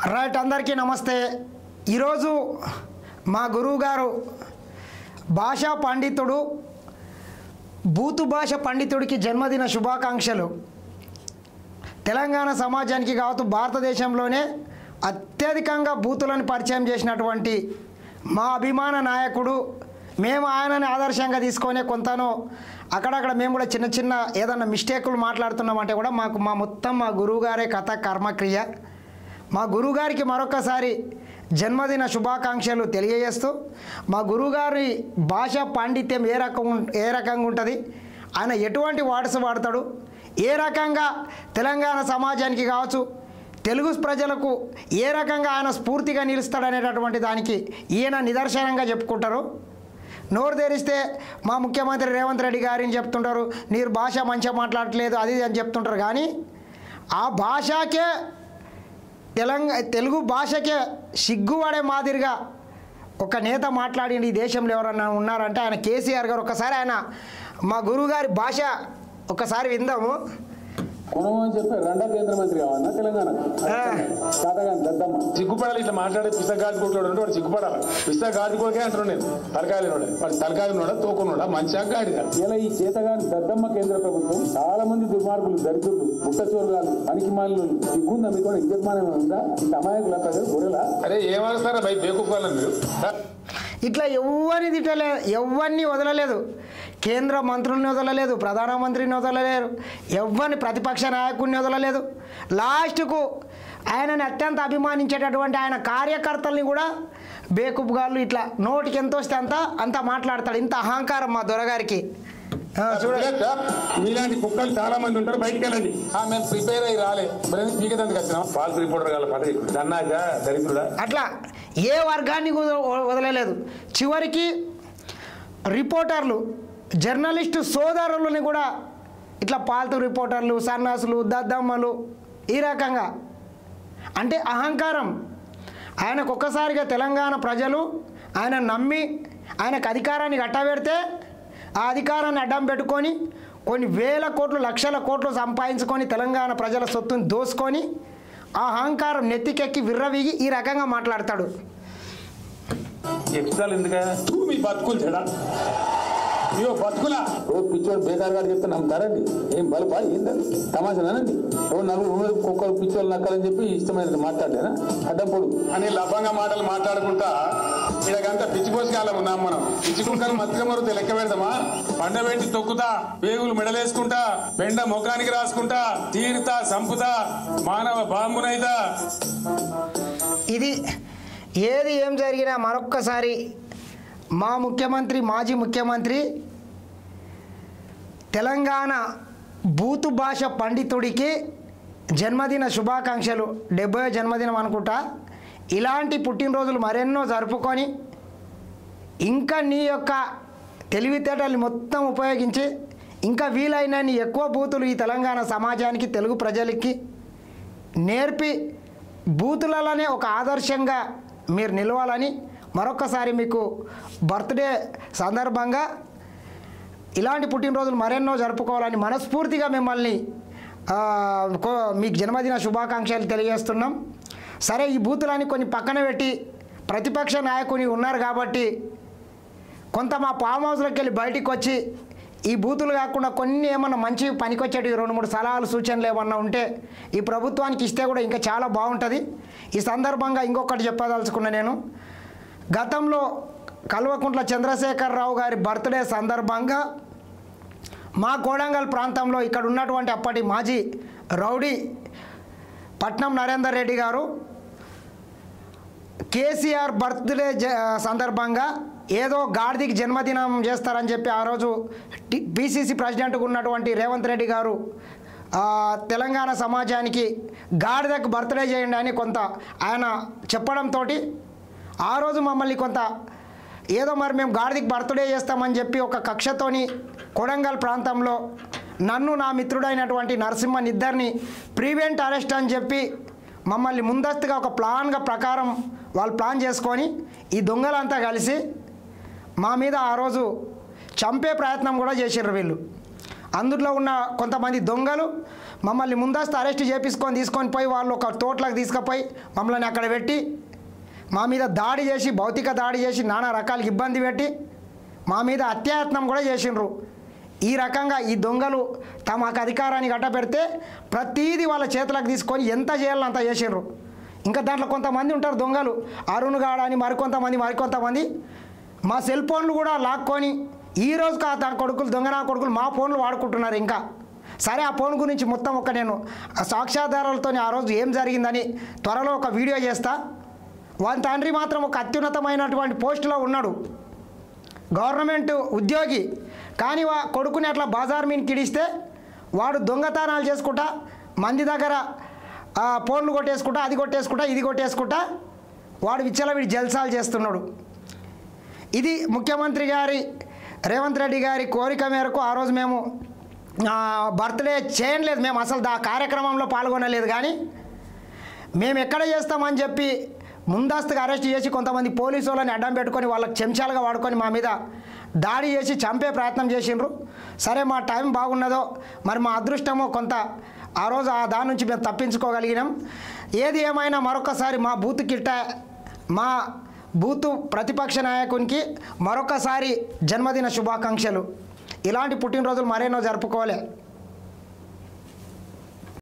Right, అందరికీ నమస్తే. ఈరోజు మా గురువు గారు భాషా పండితుడు, బూతు భాష పండితుడికి జన్మదిన శుభాకాంక్షలు. తెలంగాణ సమాజానికి కావచ్చు, భారతదేశంలోనే అత్యధికంగా బూతులను పరిచయం చేసినటువంటి మా అభిమాన నాయకుడు. మేము ఆయనని ఆదర్శంగా తీసుకొని కొంతనో అక్కడక్కడ మేము కూడా చిన్న చిన్న ఏదన్నా మిస్టేకులు మాట్లాడుతున్నామంటే కూడా మా గురువుగారే కథ కర్మక్రియ. మా గురువుగారికి మరొకసారి జన్మదిన శుభాకాంక్షలు తెలియజేస్తూ, మా గురువుగారి భాషా పాండిత్యం ఏ రకంగా ఉంటుంది, ఆయన ఎటువంటి వర్డ్స్ వాడతాడు, ఏ రకంగా తెలంగాణ సమాజానికి కావచ్చు, తెలుగు ప్రజలకు ఏ రకంగా ఆయన స్ఫూర్తిగా నిలుస్తాడనేటటువంటి దానికి ఈయన నిదర్శనంగా చెప్పుకుంటారు. నోరు తెరిస్తే మా ముఖ్యమంత్రి రేవంత్ రెడ్డి గారిని చెప్తుంటారు, మీరు భాష మంచిగా మాట్లాడట్లేదు అది అని చెప్తుంటారు. కానీ ఆ భాషకే తెలుగు భాషకే సిగ్గుపడే మాదిరిగా ఒక నేత మాట్లాడింది ఈ దేశంలో ఎవరన్నా ఉన్నారంటే ఆయన కేసీఆర్ గారు. ఒకసారి ఆయన మా గురువుగారి భాష ఒకసారి విందాము. కొనమని చెప్పి రెండో కేంద్ర మంత్రి కావాలన్నా తెలంగాణ దద్దమ్మ సిగ్గుపడాలి. ఇట్లా మాట్లాడే పిసగాడి కొట్టాడు అంటే వాడు సిగ్గుపడాలి. పిసగాడి కొడుకే అంటున్నాడు. నేను తలకాయలు వాడు తలకాయలున్నాడా తోకున్నాడా మంచిగా గాడిగా. ఇలా ఈ చేతగాని దద్దమ్మ కేంద్ర ప్రభుత్వం చాలా మంది దుర్మార్గులు, దరిద్రులు, బుట్టచోరుగాలు, పనికి మాలు సిగ్గుందా మీకు? ఇజ్జత్మానం ఉందా? ఇంత అమాయకుల ప్రజలు గొర్రెలా? అరే ఏమరుస్తారా భయ బేకుకోవాలని మీరు. ఇట్లా ఎవరిని వదలలేదు. కేంద్ర మంత్రుల్ని వదలలేదు, ప్రధానమంత్రిని వదలలేరు, ఎవరిని ప్రతిపక్ష నాయకుడిని వదలలేదు. లాస్ట్కు ఆయనని అత్యంత అభిమానించేటటువంటి ఆయన కార్యకర్తల్ని కూడా బేకుపుగాళ్ళు ఇట్లా నోటికి ఎంత వస్తే అంత మాట్లాడతాడు. ఇంత అహంకారం మా దొరగారికి. మీలాంటి కుక్కలు చాలా మంది ఉంటారు, బయటికి వెళ్ళండి. మేము ప్రిపేర్ అయ్యి రాలే పీకదందుకు వచ్చినాం. ఫాల్స్ రిపోర్టర్ కాల పదవి దన్నాక దరిద్రుడా. అట్లా ఏ వర్గాన్ని వదలలేదు. చివరికి రిపోర్టర్లు, జర్నలిస్టు సోదరులని కూడా ఇట్లా పాల్తు రిపోర్టర్లు, సన్నాసులు, దద్దమ్మలు ఈ రకంగా అంటే అహంకారం. ఆయనకు ఒక్కసారిగా తెలంగాణ ప్రజలు ఆయన నమ్మి ఆయనకు అధికారాన్ని కట్టబెడితే ఆ అధికారాన్ని అడ్డం పెట్టుకొని కొన్ని వేల కోట్లు, లక్షల కోట్లు సంపాదించుకొని తెలంగాణ ప్రజల సొత్తుని దోసుకొని ఆ అహంకారం నెత్తికెక్కి విర్రవీగి ఈ రకంగా మాట్లాడతాడు. మీ బతుకులు చెడా బతుకులా పిచ్చోడు బేకార్ గారు చెప్తే నమ్ముతారండి. ఏం బలపా ఏంటది తమాషానండి. నలుగురు కుక్కలు పిచ్చోళ్ళు నక్కాలని చెప్పి ఇష్టమైన మాట్లాడలేనా అడ్డంపొడు అని లభంగా మాటలు మాట్లాడుకుంటా ఇలాగంతా పిచ్చిపోసికాలం ఉన్నాం మనం. పిచ్చి కుక్కలు మధ్య మరుత లెక్క పెడదామా? పండబెట్టి తొక్కుతా, పేగులు మెడలేసుకుంటా, బెండ ముఖానికి రాసుకుంటా, తీరుతా, సంపుతా, మానవ బాంబునైతా. ఇది ఏది ఏం జరిగినా మరొక్కసారి మా ముఖ్యమంత్రి, మాజీ ముఖ్యమంత్రి తెలంగాణ బూతు భాష పండితుడికి జన్మదిన శుభాకాంక్షలు. 70వ జన్మదినం అనుకుంటా. ఇలాంటి పుట్టినరోజులు మరెన్నో జరుపుకొని ఇంకా నీ యొక్క తెలివితేటలు మొత్తం ఉపయోగించి ఇంకా వీలైనన్ని ఎక్కువ బూతులు ఈ తెలంగాణ సమాజానికి, తెలుగు ప్రజలకి నేర్పి బూతులలోనే ఒక ఆదర్శంగా మీరు నిలవాలని మరొకసారి మీకు బర్త్డే సందర్భంగా ఇలాంటి పుట్టినరోజులు మరెన్నో జరుపుకోవాలని మనస్ఫూర్తిగా మిమ్మల్ని మీకు జన్మదిన శుభాకాంక్షలు తెలియజేస్తున్నాం. సరే, ఈ బూతులని కొన్ని పక్కన పెట్టి ప్రతిపక్ష నాయకుని ఉన్నారు కాబట్టి కొంత మా ఫామ్ హౌస్లోకి వెళ్ళి బయటికి వచ్చి ఈ బూతులు కాకుండా కొన్ని ఏమన్నా మంచి పనికొచ్చేటివి 2-3 సలహాలు, సూచనలు ఏమన్నా ఉంటే ఈ ప్రభుత్వానికి ఇస్తే కూడా ఇంకా చాలా బాగుంటుంది. ఈ సందర్భంగా ఇంకొకటి చెప్పదలుచుకున్నా. నేను గతంలో కల్వకుంట్ల చంద్రశేఖరరావు గారి బర్త్డే సందర్భంగా మా కోడంగల్ ప్రాంతంలో ఇక్కడ ఉన్నటువంటి అప్పటి మాజీ రౌడీ పట్నం నరేందర్ రెడ్డి గారు కేసీఆర్ బర్త్డే సందర్భంగా ఏదో గాడిదికి జన్మదినం చేస్తారని చెప్పి ఆ రోజు పిసిసి ప్రెసిడెంట్గా ఉన్నటువంటి రేవంత్ రెడ్డి గారు తెలంగాణ సమాజానికి గాడిదకు బర్త్డే చేయండి అని కొంత ఆయన చెప్పడంతో ఆ రోజు మమ్మల్ని కొంత ఏదో మరి మేము గాడిదికి బర్త్డే చేస్తామని చెప్పి ఒక కక్షతోని కొడంగల్ ప్రాంతంలో నన్ను, నా మిత్రుడైనటువంటి నరసింహన్ ఇద్దరిని ప్రివెంట్ అరెస్ట్ అని చెప్పి మమ్మల్ని ముందస్తుగా ఒక ప్రకారం వాళ్ళు ప్లాన్ చేసుకొని ఈ దొంగలంతా కలిసి మా మీద ఆ రోజు చంపే ప్రయత్నం కూడా చేశారు వీళ్ళు. అందులో ఉన్న కొంతమంది దొంగలు మమ్మల్ని ముందస్తు అరెస్ట్ తీసుకొని పోయి వాళ్ళు ఒక తోటలకు తీసుకుపోయి మమ్మల్ని అక్కడ పెట్టి మా మీద దాడి చేసి భౌతిక దాడి చేసి నానా రకాల ఇబ్బంది పెట్టి మా మీద అత్యాయత్నం కూడా చేసిండ్రు. ఈ రకంగా ఈ దొంగలు తమకు అధికారాన్ని గట్టపెడితే ప్రతీది వాళ్ళ చేతులకు తీసుకొని ఎంత చేయాలో అంత చేసిండ్రు. ఇంకా దాంట్లో కొంతమంది ఉంటారు దొంగలు, అరుణ్ గాడ అని మరికొంతమంది మా సెల్ ఫోన్లు కూడా లాక్కొని ఈరోజు దొంగ నా కొడుకులు మా ఫోన్లు వాడుకుంటున్నారు. ఇంకా సరే, ఆ ఫోన్ గురించి మొత్తం నేను సాక్ష్యాధారాలతో ఆ రోజు ఏం జరిగిందని త్వరలో ఒక వీడియో చేస్తా. వాళ్ళ తండ్రి మాత్రం ఒక అత్యున్నతమైనటువంటి పోస్టులో ఉన్నాడు, గవర్నమెంట్ ఉద్యోగి. కానీ కొడుకుని అట్లా బజార్ మీన్ కిడిస్తే వాడు దొంగతనాలు చేసుకుంటా మంది దగ్గర ఫోన్లు కొట్టేసుకుంటా, అది కొట్టేసుకుంటా, ఇది కొట్టేసుకుంటా వాడు విచ్చలవిడి జల్సాలు చేస్తున్నాడు. ఇది ముఖ్యమంత్రి గారి రేవంత్ రెడ్డి గారి కోరిక మేరకు ఆ రోజు మేము బర్త్డే చేయలేదు. మేము అసలు ఆ కార్యక్రమంలో పాల్గొనలేదు. కానీ మేము ఎక్కడ చేస్తామని చెప్పి ముందస్తుగా అరెస్ట్ చేసి కొంతమంది పోలీసు వాళ్ళని అడ్డం పెట్టుకొని వాళ్ళకి చెంచాలుగా వాడుకొని మా మీద దాడి చేసి చంపే ప్రయత్నం చేసిండ్రు. సరే, మా టైం బాగున్నదో మరి మా అదృష్టమో కొంత ఆ రోజు దాని నుంచి మేము తప్పించుకోగలిగినాం. ఏది ఏమైనా మరొకసారి మా మా బూతు ప్రతిపక్ష నాయకునికి మరొకసారి జన్మదిన శుభాకాంక్షలు. ఇలాంటి పుట్టినరోజులు మరెన్నో జరుపుకోవాలి.